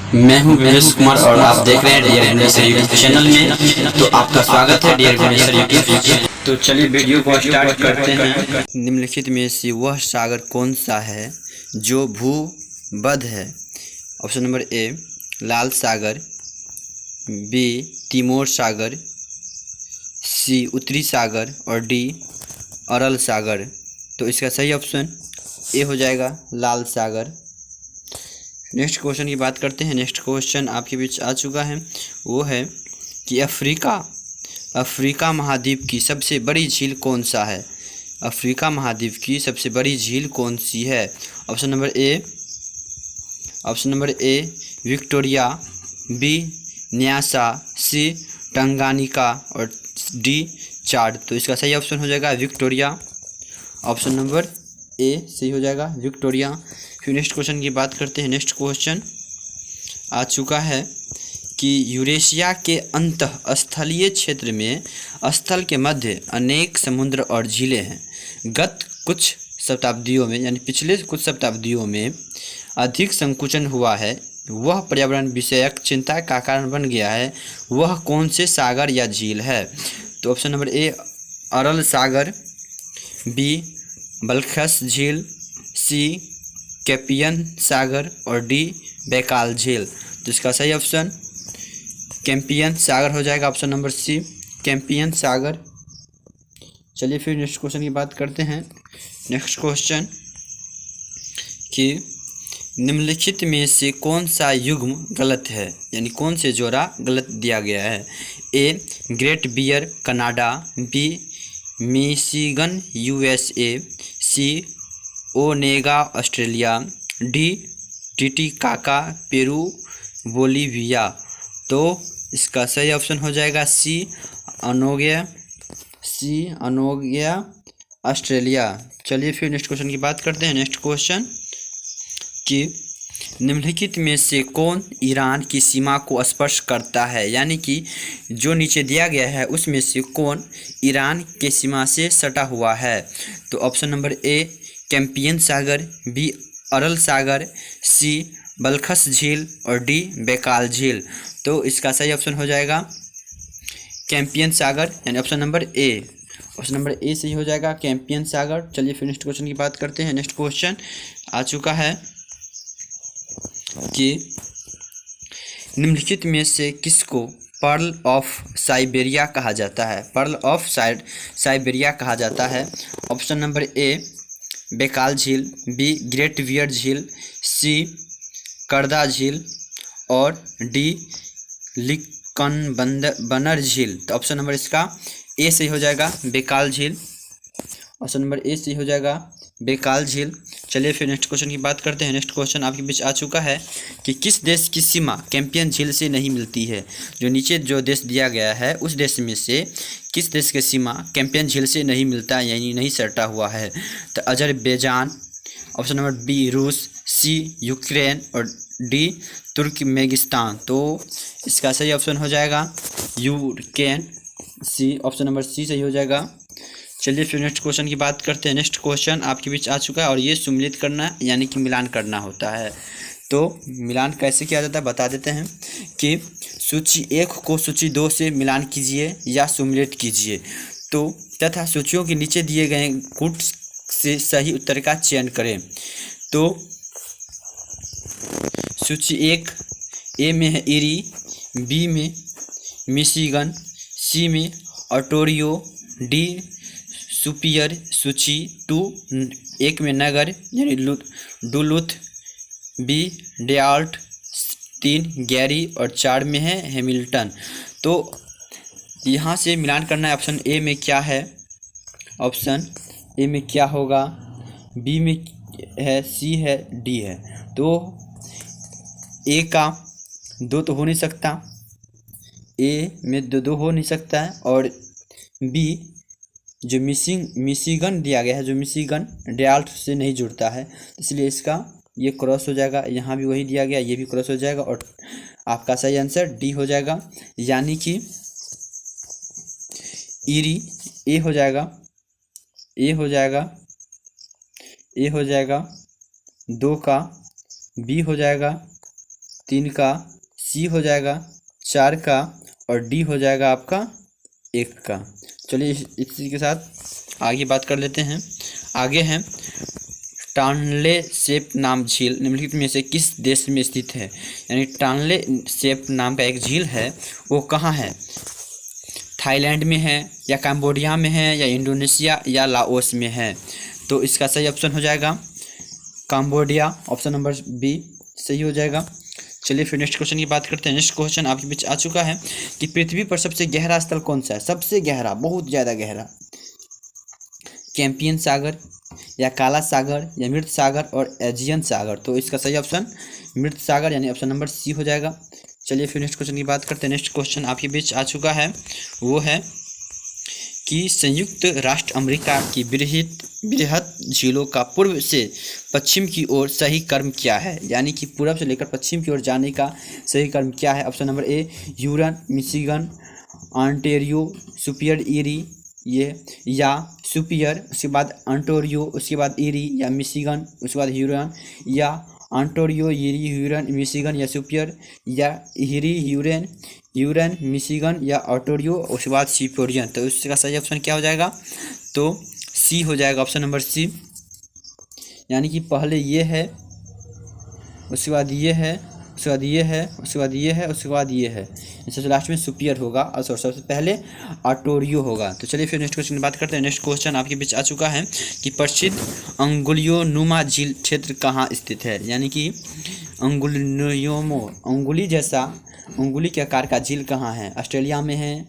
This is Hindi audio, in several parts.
मैं हूं वीरेश कुमार और आप देख रहे हैं डियर इन्वेस्टर यूट्यूब चैनल में। तो आपका स्वागत है डियर इन्वेस्टर यूट्यूब। तो चलिए वीडियो को स्टार्ट करते हैं। निम्नलिखित में से वह सागर कौन सा है जो भूमध्य है? ऑप्शन नंबर ए लाल सागर, बी तिमोर सागर, सी उत्तरी सागर और डी अरल सागर। तो इसका सही ऑप्शन ए हो जाएगा लाल सागर। नेक्स्ट क्वेश्चन की बात करते हैं। नेक्स्ट क्वेश्चन आपके बीच आ चुका है, वो है कि अफ्रीका महाद्वीप की सबसे बड़ी झील कौन सा है? अफ्रीका महाद्वीप की सबसे बड़ी झील कौन सी है? Option number A Victoria, B Nyasa, C Tanganyika और डी चाड। तो इसका सही ऑप्शन हो जाएगा विक्टोरिया। ऑप्शन नंबर ए सही हो जाएगा विक्टोरिया। फिर नेक्स्ट क्वेश्चन की बात करते हैं। नेक्स्ट क्वेश्चन आ चुका है कि यूरेशिया के अंतःस्थलीय क्षेत्र में स्थल के मध्य अनेक समुद्र और झीलें हैं। गत कुछ शताब्दियों में यानी पिछले कुछ शताब्दियों में अधिक संकुचन हुआ है। वह पर्यावरण विषयक चिंता का कारण बन गया है। वह कौन से सागर या झील है? तो ऑप्शन नंबर ए अरल सागर, बी बल्खस झील, सी कैपियन सागर और डी बैकाल झील। तो इसका सही ऑप्शन कैंपियन सागर हो जाएगा। ऑप्शन नंबर सी कैंपियन सागर। चलिए फिर नेक्स्ट क्वेश्चन की बात करते हैं। नेक्स्ट क्वेश्चन कि निम्नलिखित में से कौन सा युग्म गलत है, यानी कौन से जोड़ा गलत दिया गया है? A Great Bear Canada, B Michigan USA, C Onega Australia, D Titicaca Peru Bolivia. तो इसका सही ऑप्शन हो जाएगा सी अनोगिया ऑस्ट्रेलिया। चलिए फिर नेक्स्ट क्वेश्चन की बात करते हैं। नेक्स्ट क्वेश्चन कि निम्नलिखित में से कौन ईरान की सीमा को स्पर्श करता है, यानी कि जो नीचे दिया गया है उसमें से कौन ईरान के सीमा से सटा हुआ है? तो ऑप्शन नंबर ए कैंपियन सागर, बी अरल सागर, सी बल्खस झील और डी बैकाल झील। तो इसका सही ऑप्शन हो जाएगा कैंपियन सागर, यानी option number A. Option number A सही हो जाएगा कैंपियन सागर। चलिए फिर नेक्स्ट क्वेश्चन की बात करते हैं। नेक्स्ट क्वेश्चन आ चुका है कि निम्नलिखित में से किसको पर्ल ऑफ साइबेरिया कहा जाता है? पर्ल ऑफ साइबेरिया कहा जाता है। ऑप्शन नंबर ए बैकाल झील, बी ग्रेट बियर झील, सी करदा झील और डी लिकनबनर झील। तो ऑप्शन नंबर इसका ए सही हो जाएगा बैकाल झील। ऑप्शन नंबर ए सही हो जाएगा बैकाल झील। चलिए फिर नेक्स्ट क्वेश्चन की बात करते हैं। नेक्स्ट क्वेश्चन आपके बीच आ चुका है कि किस देश की सीमा कैंपियन झील से नहीं मिलती है? जो नीचे जो देश दिया गया है उस देश में से किस देश की सीमा कैंपियन झील से नहीं मिलता यानी नहीं सटा हुआ है? तो अजरबैजान, ऑप्शन नंबर बी रूस, सी यूक्रेन और डी तुर्कमेनिस्तान। तो इसका सही ऑप्शन हो जाएगा Ukraine, C option number C सही हो जाएगा। चलिए फिर नेक्स्ट क्वेश्चन की बात करते हैं। नेक्स्ट क्वेश्चन आपके बीच आ चुका है और ये सम्मिलित करना यानी कि मिलान करना होता है। तो मिलान कैसे किया जाता है बता देते हैं कि सूची 1 को सूची 2 से मिलान कीजिए या सम्मिलित कीजिए। तो तथा सूचियों के नीचे दिए गए गुट से सही उत्तर का चयन करें। तो सूची 1 ए में है इरी, बी में मिशिगन, सी में ऑटोरियो, डी सुपियर, सूची 2 1 में नगर यानी डुलुथ, बी डेआल्ट, 3 गैरी और 4 में है हैमिल्टन। तो यहाँ से मिलान करना है। ऑप्शन ए में क्या है? ऑप्शन ए में क्या होगा? बी में है, सी है, डी है। तो ए का 2 तो हो नहीं सकता, ए में 2 हो नहीं सकता है और बी जो मिशिगन दिया गया है, जो मिशिगन डेआल्ट से नहीं जुड़ता है, इसलिए इसका ये क्रॉस हो जाएगा। यहाँ भी वही दिया गया, ये भी क्रॉस हो जाएगा और आपका सही आंसर डी हो जाएगा, यानी कि ईरी ए हो जाएगा, ए हो जाएगा, ए हो जाएगा 2 का, बी हो जाएगा 3 का, सी हो जाएगा 4 का और डी हो जाएगा आपका 1 का। चलिए इसी के साथ आगे बात कर लेते हैं। आगे हैं टानले सेप नाम झील निम्नलिखित में से किस देश में स्थित है। यानी टानले सेप नाम का एक झील है, वो कहाँ है? थाईलैंड में है या कंबोडिया में है या इंडोनेशिया या लाओस में है? तो इसका सही ऑप्शन हो जाएगा कंबोडिया, ऑप्शन नंबर बी सही हो जाएगा। चलिए फिर नेक्स्ट क्वेश्चन की बात करते हैं। नेक्स्ट क्वेश्चन आपके बीच आ चुका है कि पृथ्वी पर सबसे गहरा स्थल कौन सा है? सबसे गहरा, बहुत ज़्यादा गहरा, कैंपियन सागर या काला सागर या मृत सागर और एजियन सागर? तो इसका सही ऑप्शन मृत सागर यानी ऑप्शन नंबर सी हो जाएगा। चलिए फिर नेक्स्ट क्वेश्चन की बात करते हैं। नेक्स्ट क्वेश्चन आपके बीच आ चुका है, वो है कि संयुक्त राष्ट्र अमेरिका की बृहत झीलों का पूर्व से पश्चिम की ओर सही क्रम क्या है? यानी कि पूर्व से लेकर पश्चिम की ओर जाने का सही क्रम क्या है? Option number A Huron, Michigan, Ontario, Superior Erie ये या सुपियर, उसके बाद ऑन्टारियो, उसके बाद ईरी या मिशिगन, उसके बाद ह्यूरन या ऑन्टारियो, ईरी, ह्यूरन, मिशिगन या सुपियर या ईरी, ह्यूरन, मिशिगन या ऑन्टारियो, उसके बाद सिपोरियन। तो इसका सही ऑप्शन क्या हो जाएगा? तो सी हो जाएगा, ऑप्शन नंबर सी। यानी कि पहले ये है, उसके बाद ये है, उसके बाद ये है, उसके बाद ये है, उसके बाद ये है, सबसे लास्ट में सुपियर होगा और सबसे पहले ऑटोरियो होगा। तो चलिए फिर नेक्स्ट क्वेश्चन की बात करते हैं। नेक्स्ट क्वेश्चन आपके बीच आ चुका है कि प्रसिद्ध अंगुलियो नुमा झील क्षेत्र कहाँ स्थित है? यानी कि अंगुली जैसा, अंगुली के आकार का झील कहाँ है? ऑस्ट्रेलिया में है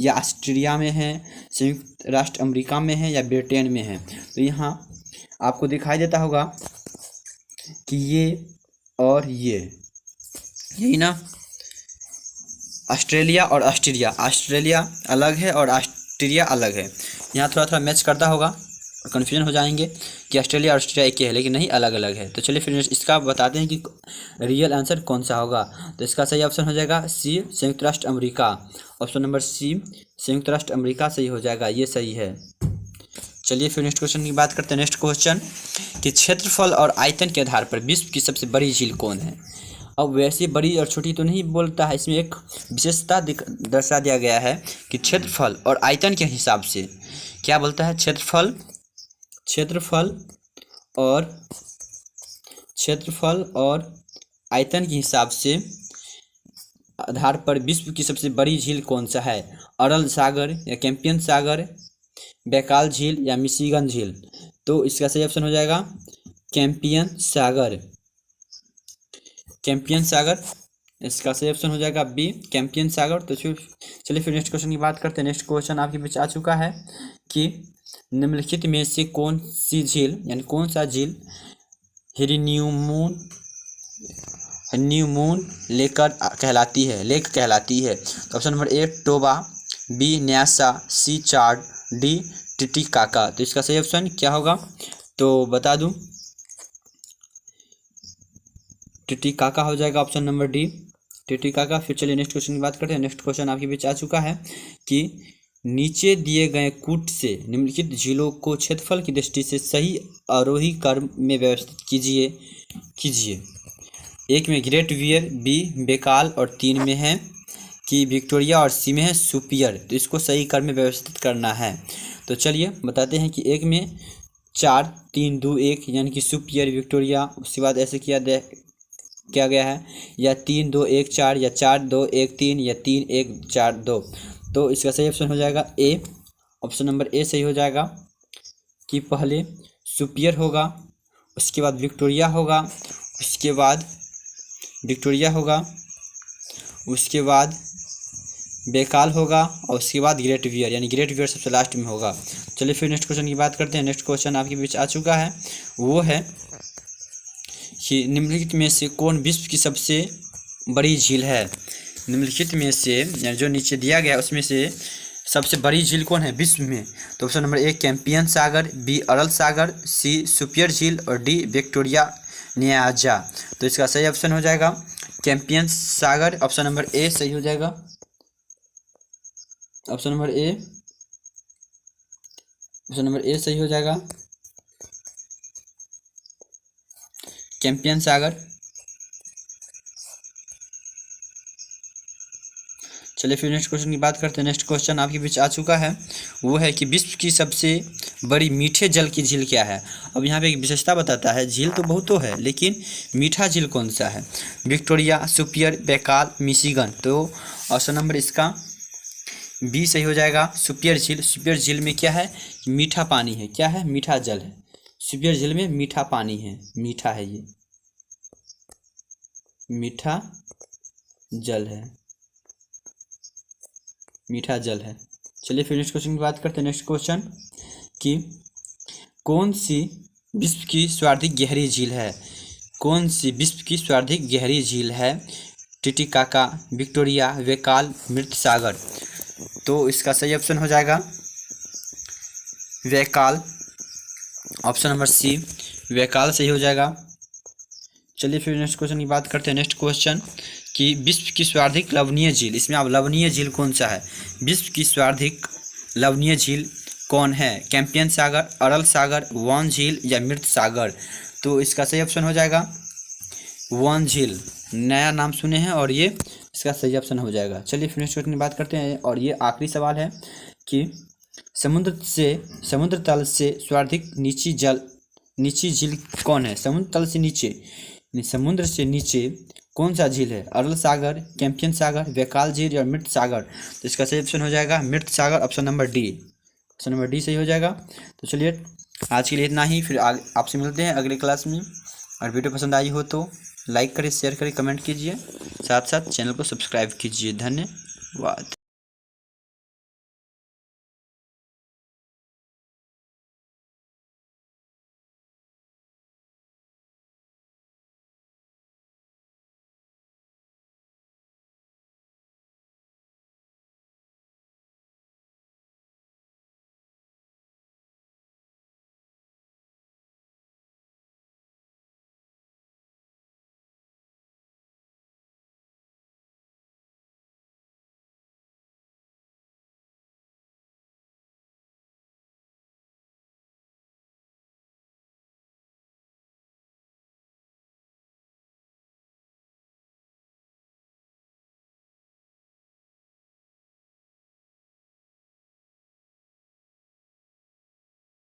या ऑस्ट्रिया में है, संयुक्त राष्ट्र अमेरिका में है या ब्रिटेन में है? तो यहाँ आपको दिखाई देता होगा कि ये और ये, यही ना, ऑस्ट्रेलिया और ऑस्ट्रिया, ऑस्ट्रेलिया अलग है और ऑस्ट्रिया अलग है। यहाँ थोड़ा थोड़ा मैच करता होगा और कन्फ्यूजन हो जाएंगे कि ऑस्ट्रेलिया और ऑस्ट्रिया एक ही है, लेकिन नहीं, अलग अलग है। तो चलिए फिर इसका बताते हैं कि रियल आंसर कौन सा होगा। तो इसका सही ऑप्शन हो जाएगा सी संयुक्त राष्ट्र अमेरिका, ऑप्शन नंबर सी संयुक्त राष्ट्र अमेरिका सही हो जाएगा, ये सही है। चलिए फिर नेक्स्ट क्वेश्चन की बात करते हैं। नेक्स्ट क्वेश्चन कि क्षेत्रफल और आयतन के आधार पर विश्व की सबसे बड़ी झील कौन है? अब वैसे बड़ी और छोटी तो नहीं बोलता है, इसमें एक विशेषता दर्शा दिया गया है कि क्षेत्रफल और आयतन के हिसाब से क्या बोलता है? क्षेत्रफल और आयतन के हिसाब से आधार पर विश्व की सबसे बड़ी झील कौन सा है? अरल सागर या कैंपियन सागर, बैकाल झील या मिशिगन झील? तो इसका सही ऑप्शन हो जाएगा कैंपियन सागर, कैंपियन सागर इसका सही ऑप्शन हो जाएगा बी कैंपियन सागर। तो चलिए फिर नेक्स्ट क्वेश्चन की बात करते हैं। नेक्स्ट क्वेश्चन आपके बीच आ चुका है कि निम्नलिखित में से कौन सी झील यानी कौन सा झील हनीमून लेक कहलाती है? तो option number A Toba, B Nyasa, C Chad, D Titicaca. तो इसका सही ऑप्शन क्या होगा? तो बता दूं, टिटिकाका हो जाएगा, ऑप्शन नंबर डी टिटिकाका। फिर चलिए नेक्स्ट क्वेश्चन की बात करते हैं। नेक्स्ट क्वेश्चन आपके बीच आ चुका है कि नीचे दिए गए कूट से निम्नलिखित झीलों को क्षेत्रफल की दृष्टि से सही आरोही क्रम में व्यवस्थित कीजिए। एक में ग्रेट वियर, बी बेकाल और 3 में है कि विक्टोरिया और सी में है सुपियर। तो इसको सही क्रम में व्यवस्थित करना है। तो चलिए बताते हैं कि एक में 4 3 2 1 यानी कि सुपियर विक्टोरिया, उसके बाद ऐसे किया गया है या 3 2 1 4 या 4 2 1 3 या 3 1 4 2। तो इसका सही ऑप्शन हो जाएगा ए, ऑप्शन नंबर ए सही हो जाएगा कि पहले सुपियर होगा, उसके बाद विक्टोरिया होगा, उसके बाद बेकाल होगा और उसके बाद ग्रेट वियर, यानी ग्रेट वियर सबसे लास्ट में होगा। चलिए फिर नेक्स्ट क्वेश्चन की बात करते हैं। नेक्स्ट क्वेश्चन आपके बीच आ चुका है, वो है कि निम्नलिखित में से कौन विश्व की सबसे बड़ी झील है? निम्नलिखित में से यानी जो नीचे दिया गया उसमें से सबसे बड़ी झील कौन है विश्व में? तो ऑप्शन नंबर ए कैंपियन सागर, बी अरल सागर, सी सुपियर झील और डी विक्टोरिया न्याजा। तो इसका सही ऑप्शन हो जाएगा कैंपियन सागर, ऑप्शन नंबर ए सही हो जाएगा, ऑप्शन नंबर ए सही हो जाएगा कैंपियन सागर। चलिए फिर नेक्स्ट क्वेश्चन की बात करते हैं। नेक्स्ट क्वेश्चन आपके बीच आ चुका है, वो है कि विश्व की सबसे बड़ी मीठे जल की झील क्या है। अब यहाँ पे एक विशेषता बताता है, झील तो बहुतों है लेकिन मीठा झील कौन सा है। Victoria, Superior, Baikal, Michigan. तो ऑप्शन नंबर इसका बी सही हो जाएगा, सुपियर झील। सुपियर झील में क्या है, मीठा पानी है। क्या है, मीठा जल है। सुपियर झील में मीठा पानी है, मीठा है, ये मीठा जल है, मीठा जल है। चलिए फिर नेक्स्ट क्वेश्चन की बात करते हैं। नेक्स्ट क्वेश्चन कि कौन सी विश्व की सर्वाधिक गहरी झील है। कौन सी विश्व की सर्वाधिक गहरी झील है। टिटिकाका, विक्टोरिया, बैकाल, मृत सागर। तो इसका सही ऑप्शन हो जाएगा Baikal. Option number C Baikal सही हो जाएगा। चलिए फिर नेक्स्ट क्वेश्चन की बात करते हैं। नेक्स्ट क्वेश्चन कि विश्व की सर्वाधिक लवणीय झील। इसमें आप लवणीय झील कौन सा है। विश्व की सर्वाधिक लवणीय झील कौन है। कैंपियन सागर, अरल सागर, वॉन झील या मृत सागर। तो इसका सही ऑप्शन हो जाएगा वॉन झील। नया नाम सुने हैं और ये इसका सही ऑप्शन हो जाएगा। चलिए फिर नेक्स्ट क्वेश्चन की बात करते हैं और ये आखिरी सवाल है कि समुद्र तल से सर्वाधिक नीची झील कौन है। समुद्र तल से नीचे, समुद्र से नीचे कौन सा झील है। अरल सागर, कैंपियन सागर, बैकाल झील या मृत सागर। तो इसका सही ऑप्शन हो जाएगा मृत सागर। Option number D, option number D सही हो जाएगा। तो चलिए आज के लिए इतना ही, फिर आपसे मिलते हैं अगले क्लास में। और वीडियो पसंद आई हो तो लाइक करें, शेयर करें, कमेंट कीजिए, साथ साथ चैनल को सब्सक्राइब कीजिए। धन्यवाद।